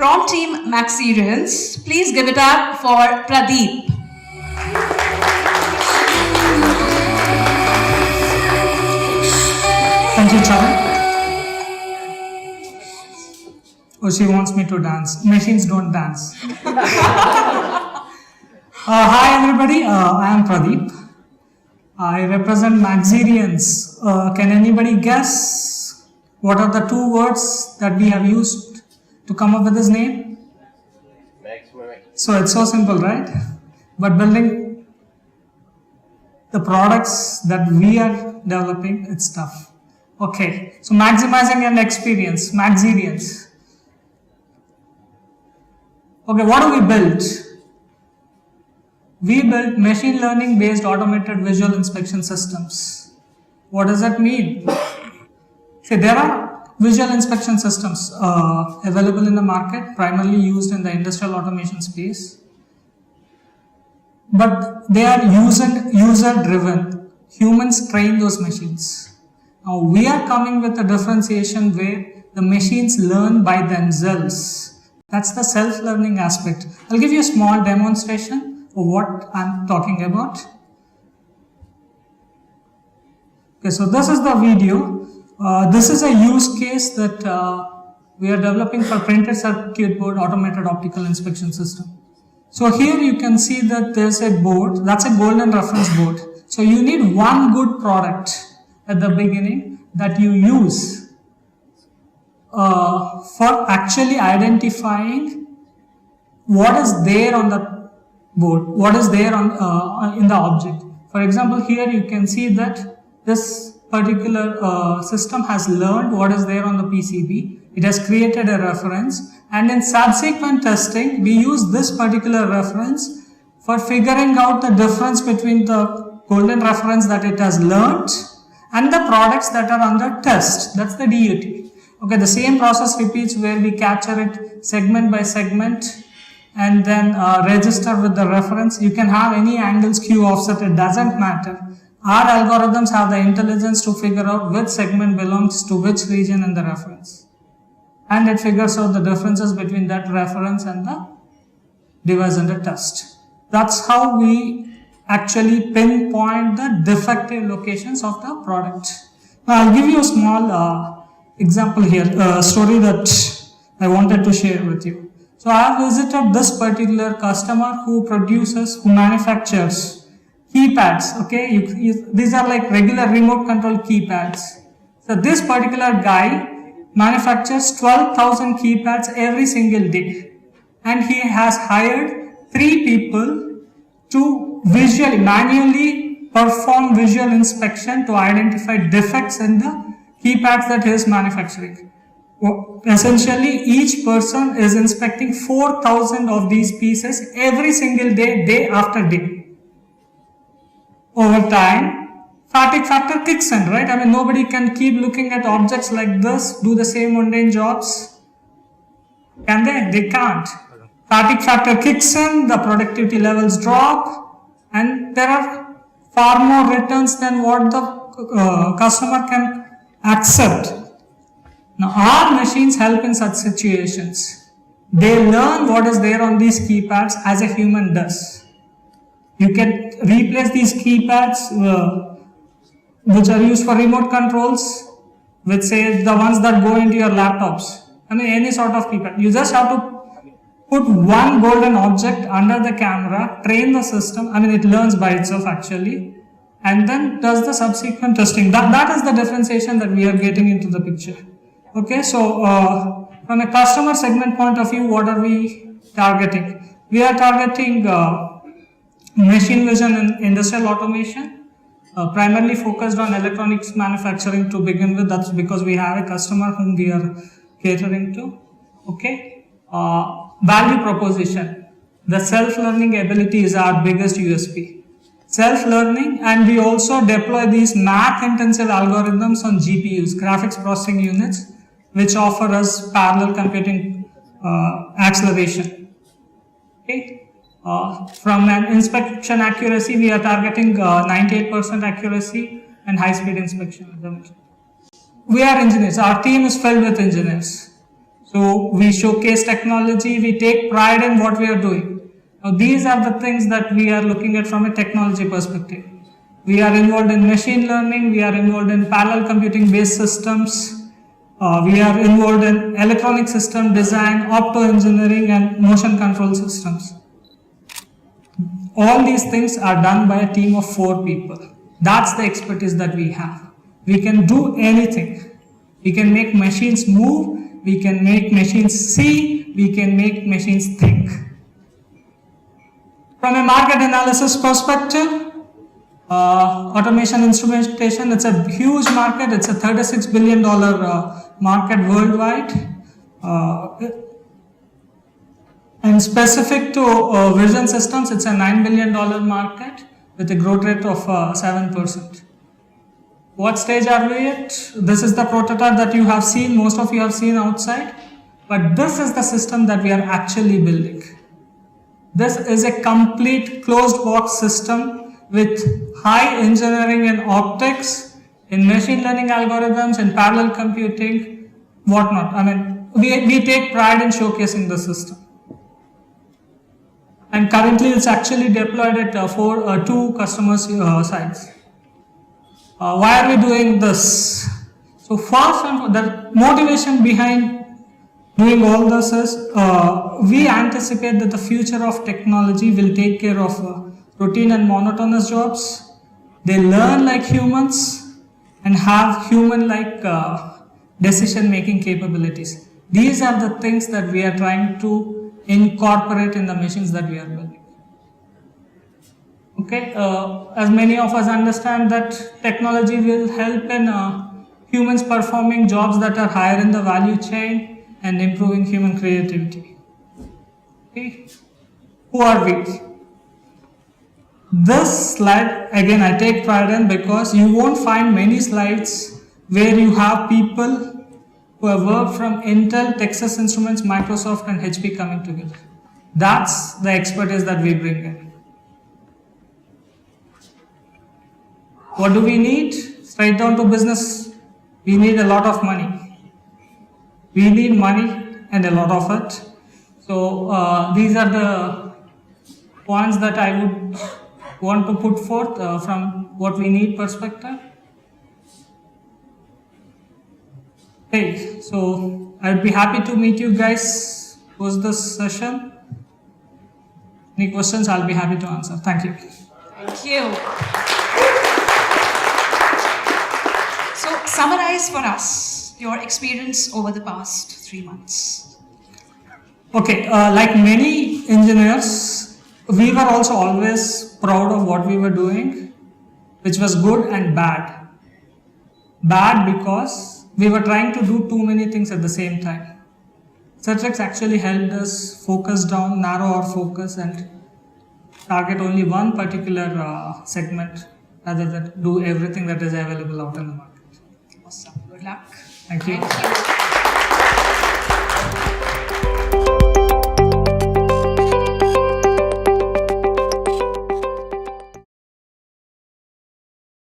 from Team Maxerians, please give it up for Pradeep. Thank you, Charan. Oh, she wants me to dance. Machines don't dance. Hi everybody, I am Pradeep. I represent Maxerians. Can anybody guess what are the two words that we have used to come up with this name? So it's so simple, right? But building the products that we are developing, it's tough. Okay, so maximizing an experience, Maxerians. Okay, what do we build? We build machine learning based automated visual inspection systems. What does that mean? See, there are visual inspection systems available in the market, primarily used in the industrial automation space. But they are user driven. Humans train those machines. Now we are coming with a differentiation where the machines learn by themselves. That's the self-learning aspect. I'll give you a small demonstration of what I'm talking about. Okay, so this is the video. This is a use case that we are developing for printed circuit board automated optical inspection system. So here you can see that there's a board, that's a golden reference board. So you need one good product at the beginning that you use for actually identifying what is there on the board, what is there on in the object. For example, here you can see that this particular system has learned what is there on the PCB. It has created a reference, and in subsequent testing, we use this particular reference for figuring out the difference between the golden reference that it has learned and the products that are under test. That's the DUT. Okay, the same process repeats where we capture it segment by segment and then register with the reference. You can have any angle skew offset, it doesn't matter. Our algorithms have the intelligence to figure out which segment belongs to which region in the reference. And it figures out the differences between that reference and the device under test. That's how we actually pinpoint the defective locations of the product. Now I'll give you a small example here, a story that I wanted to share with you. So I have visited this particular customer who manufactures keypads. Okay, these are like regular remote control keypads. So this particular guy manufactures 12,000 keypads every single day, and he has hired 3 people to manually perform visual inspection to identify defects in the keypads that he is manufacturing. Essentially, each person is inspecting 4,000 of these pieces every single day, day after day. Over time, fatigue factor kicks in, right? I mean, nobody can keep looking at objects like this, do the same mundane jobs. Can they? They can't. Fatigue factor kicks in, the productivity levels drop, and there are far more returns than what the customer can accept. Now, our machines help in such situations. They learn what is there on these keypads as a human does. You can replace these keypads which are used for remote controls with, say, the ones that go into your laptops. I mean, any sort of keypad. You just have to put one golden object under the camera, train the system. I mean, it learns by itself actually, and then does the subsequent testing. That is the differentiation that we are getting into the picture. Okay, so from a customer segment point of view, what are we targeting? We are targeting machine vision and industrial automation, primarily focused on electronics manufacturing to begin with. That's because we have a customer whom we are catering to. Okay, value proposition. The self-learning ability is our biggest USP. Self-learning, and we also deploy these math-intensive algorithms on GPUs, graphics processing units, which offer us parallel computing acceleration. Okay. From an inspection accuracy, we are targeting 98% accuracy and high-speed inspection. We are engineers. Our team is filled with engineers. So we showcase technology, we take pride in what we are doing. Now these are the things that we are looking at from a technology perspective. We are involved in machine learning, we are involved in parallel computing based systems, we are involved in electronic system design, opto engineering and motion control systems. All these things are done by a team of 4 people. That's the expertise that we have. We can do anything. We can make machines move, we can make machines see, we can make machines think. From a market analysis perspective, automation instrumentation, it's a huge market, it's a $36 billion market worldwide. And specific to vision systems, it's a $9 billion market with a growth rate of 7%. What stage are we at? This is the prototype that you have seen, most of you have seen outside, but this is the system that we are actually building. This is a complete closed box system with high engineering in optics, in machine learning algorithms, in parallel computing, whatnot. I mean, we take pride in showcasing the system. And currently it's actually deployed at 2 customers' sites. Why are we doing this? So first, the motivation behind doing all this is we anticipate that the future of technology will take care of routine and monotonous jobs. They learn like humans and have human-like decision-making capabilities. These are the things that we are trying to incorporate in the machines that we are building. Okay, as many of us understand that technology will help in humans performing jobs that are higher in the value chain and improving human creativity. Okay, who are we? This slide, again, I take pride in because you won't find many slides where you have people who have worked from Intel, Texas Instruments, Microsoft and HP coming together. That's the expertise that we bring in. What do we need? Straight down to business, we need a lot of money. We need money and a lot of it. So these are the points that I would want to put forth from what we need perspective. Hey, so I'd be happy to meet you guys post this session. Any questions, I'll be happy to answer. Thank you. Thank you. So summarize for us your experience over the past 3 months. Okay, like many engineers, we were also always proud of what we were doing, which was good and bad. Bad because we were trying to do too many things at the same time. Certrix actually helped us focus down, narrow our focus and target only one particular segment rather than do everything that is available out in the market. Awesome. Good luck. Thank you. Thank you.